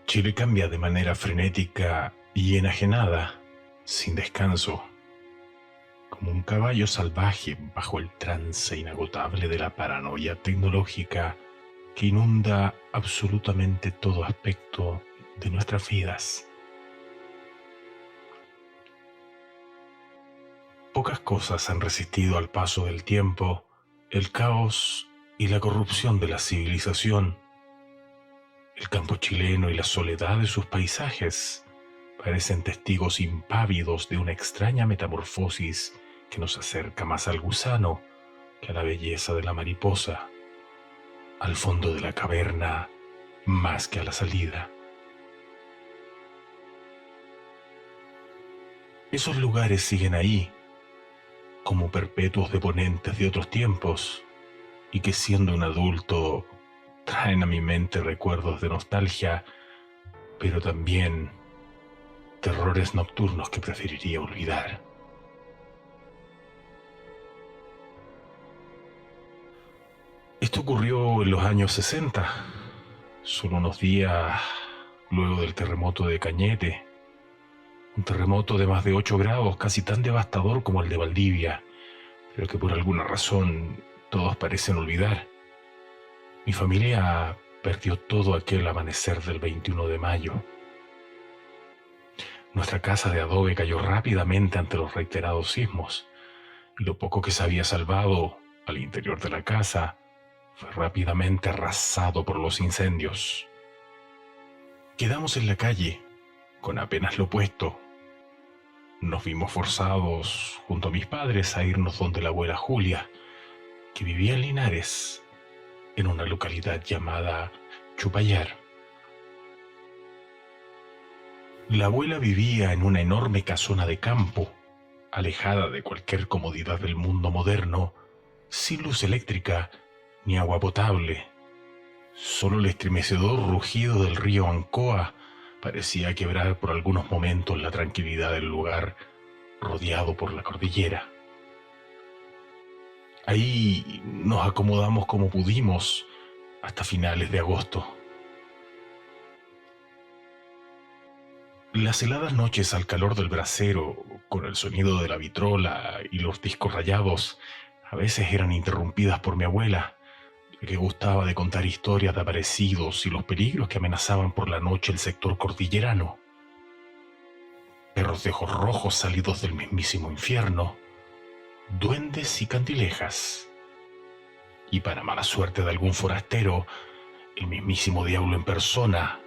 Chile cambia de manera frenética y enajenada, sin descanso, como un caballo salvaje bajo el trance inagotable de la paranoia tecnológica que inunda absolutamente todo aspecto de nuestras vidas. Pocas cosas han resistido al paso del tiempo, el caos y la corrupción de la civilización. El campo chileno y la soledad de sus paisajes parecen testigos impávidos de una extraña metamorfosis que nos acerca más al gusano que a la belleza de la mariposa, al fondo de la caverna más que a la salida. Esos lugares siguen ahí, como perpetuos deponentes de otros tiempos, y que siendo un adulto traen a mi mente recuerdos de nostalgia, pero también terrores nocturnos que preferiría olvidar. Esto ocurrió en los años 60, solo unos días luego del terremoto de Cañete, un terremoto de más de 8 grados, casi tan devastador como el de Valdivia, pero que por alguna razón todos parecen olvidar. Mi familia perdió todo aquel amanecer del 21 de mayo. Nuestra casa de adobe cayó rápidamente ante los reiterados sismos, y lo poco que se había salvado al interior de la casa fue rápidamente arrasado por los incendios. Quedamos en la calle, con apenas lo puesto. Nos vimos forzados, junto a mis padres, a irnos donde la abuela Julia, que vivía en Linares, en una localidad llamada Chupayar. La abuela vivía en una enorme casona de campo, alejada de cualquier comodidad del mundo moderno, sin luz eléctrica ni agua potable. Solo el estremecedor rugido del río Ancoa parecía quebrar por algunos momentos la tranquilidad del lugar rodeado por la cordillera. Ahí nos acomodamos como pudimos hasta finales de agosto. Las heladas noches al calor del brasero, con el sonido de la vitrola y los discos rayados, a veces eran interrumpidas por mi abuela, que gustaba de contar historias de aparecidos y los peligros que amenazaban por la noche el sector cordillerano. Perros de ojos rojos salidos del mismísimo infierno, duendes y candilejas. Y para mala suerte de algún forastero, el mismísimo diablo en persona,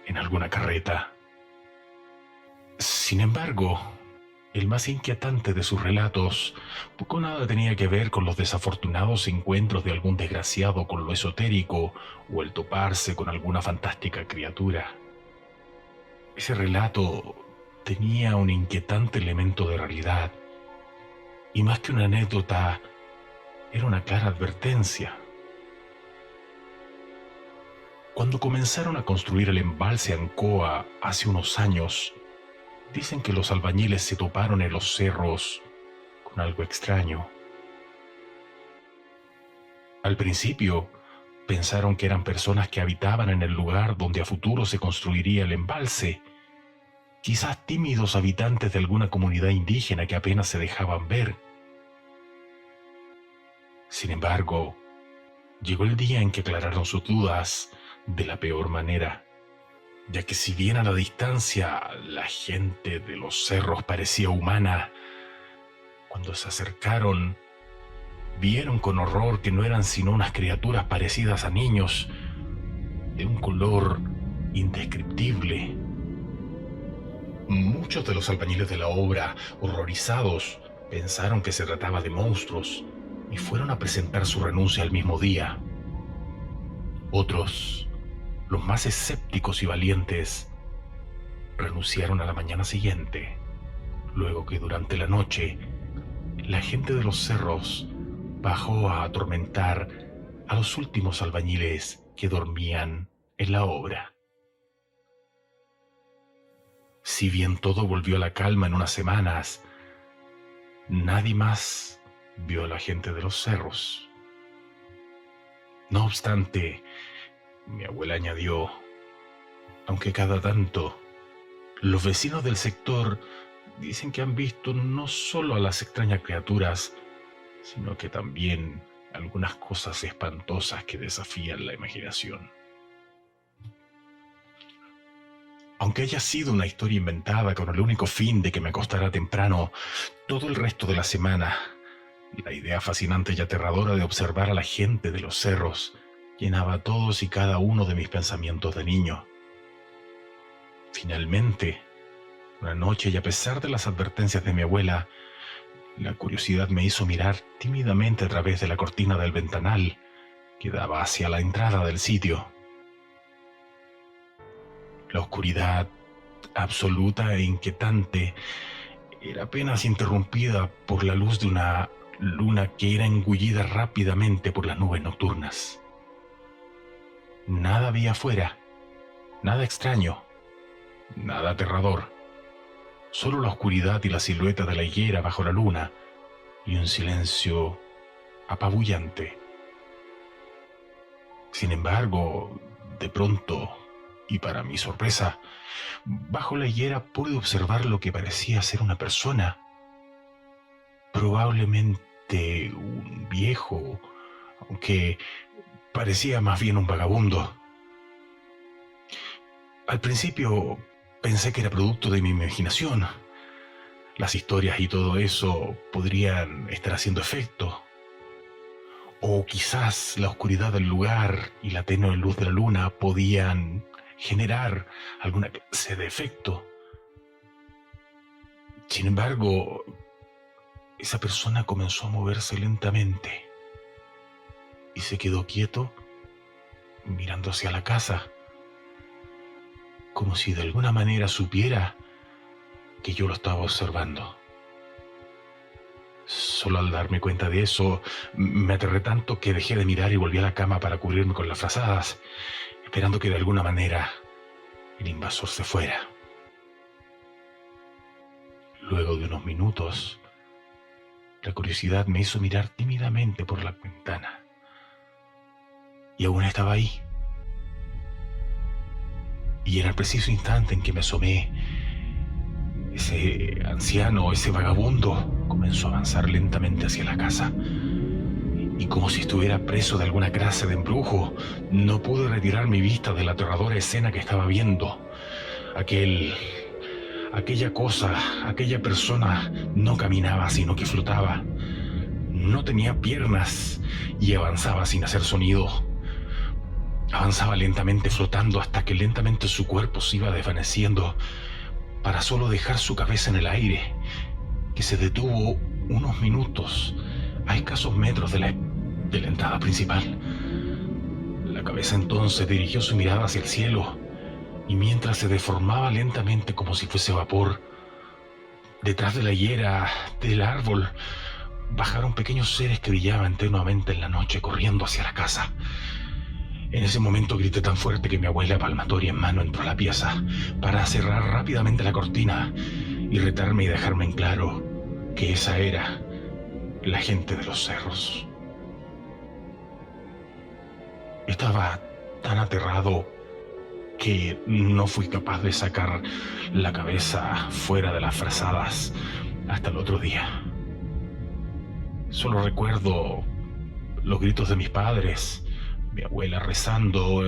en alguna carreta. Sin embargo, el más inquietante de sus relatos poco o nada tenía que ver con los desafortunados encuentros de algún desgraciado con lo esotérico o el toparse con alguna fantástica criatura. Ese relato tenía un inquietante elemento de realidad, y más que una anécdota, era una clara advertencia. Cuando comenzaron a construir el embalse Ancoa hace unos años, dicen que los albañiles se toparon en los cerros con algo extraño. Al principio, pensaron que eran personas que habitaban en el lugar donde a futuro se construiría el embalse, quizás tímidos habitantes de alguna comunidad indígena que apenas se dejaban ver. Sin embargo, llegó el día en que aclararon sus dudas de la peor manera, ya que si bien a la distancia la gente de los cerros parecía humana, cuando se acercaron, vieron con horror que no eran sino unas criaturas parecidas a niños, de un color indescriptible. Muchos de los albañiles de la obra, horrorizados, pensaron que se trataba de monstruos y fueron a presentar su renuncia al mismo día. Otros, los más escépticos y valientes, renunciaron a la mañana siguiente, luego que durante la noche la gente de los cerros bajó a atormentar a los últimos albañiles que dormían en la obra. Si bien todo volvió a la calma en unas semanas, nadie más vio a la gente de los cerros. No obstante, mi abuela añadió, aunque cada tanto los vecinos del sector dicen que han visto no solo a las extrañas criaturas, sino que también algunas cosas espantosas que desafían la imaginación. Aunque haya sido una historia inventada con el único fin de que me acostara temprano todo el resto de la semana, la idea fascinante y aterradora de observar a la gente de los cerros llenaba todos y cada uno de mis pensamientos de niño. Finalmente, una noche, y a pesar de las advertencias de mi abuela, la curiosidad me hizo mirar tímidamente a través de la cortina del ventanal que daba hacia la entrada del sitio. La oscuridad, absoluta e inquietante, era apenas interrumpida por la luz de una luna que era engullida rápidamente por las nubes nocturnas. Nada había afuera, nada extraño, nada aterrador. Solo la oscuridad y la silueta de la higuera bajo la luna y un silencio apabullante. Sin embargo, de pronto, y para mi sorpresa, bajo la higuera pude observar lo que parecía ser una persona, probablemente un viejo, aunque parecía más bien un vagabundo. Al principio pensé que era producto de mi imaginación. Las historias y todo eso podrían estar haciendo efecto. O quizás la oscuridad del lugar y la tenue luz de la luna podían generar alguna clase de efecto. Sin embargo, esa persona comenzó a moverse lentamente y se quedó quieto mirando hacia la casa, como si de alguna manera supiera que yo lo estaba observando. Solo al darme cuenta de eso, me aterré tanto que dejé de mirar y volví a la cama para cubrirme con las frazadas, esperando que de alguna manera el invasor se fuera. Luego de unos minutos, la curiosidad me hizo mirar tímidamente por la ventana. Y aún estaba ahí. Y en el preciso instante en que me asomé, ese anciano, ese vagabundo, comenzó a avanzar lentamente hacia la casa. Y como si estuviera preso de alguna clase de embrujo, no pude retirar mi vista de la aterradora escena que estaba viendo. Aquella cosa, aquella persona no caminaba, sino que flotaba. No tenía piernas y avanzaba sin hacer sonido. Avanzaba lentamente, flotando hasta que lentamente su cuerpo se iba desvaneciendo para solo dejar su cabeza en el aire, que se detuvo unos minutos a escasos metros de la entrada principal. La cabeza entonces dirigió su mirada hacia el cielo, y mientras se deformaba lentamente como si fuese vapor, detrás de la higuera del árbol bajaron pequeños seres que brillaban tenuamente en la noche, corriendo hacia la casa. En ese momento grité tan fuerte que mi abuela, palmatoria en mano, entró a la pieza para cerrar rápidamente la cortina y retarme y dejarme en claro que esa era la gente de los cerros. Estaba tan aterrado que no fui capaz de sacar la cabeza fuera de las frazadas hasta el otro día. Solo recuerdo los gritos de mis padres, mi abuela rezando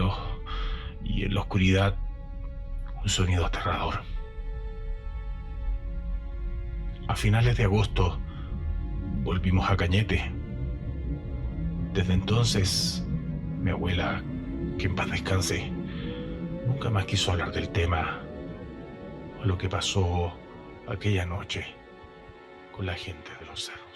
y en la oscuridad un sonido aterrador. A finales de agosto volvimos a Cañete. Desde entonces, mi abuela, que en paz descanse, nunca más quiso hablar del tema o lo que pasó aquella noche con la gente de los cerros.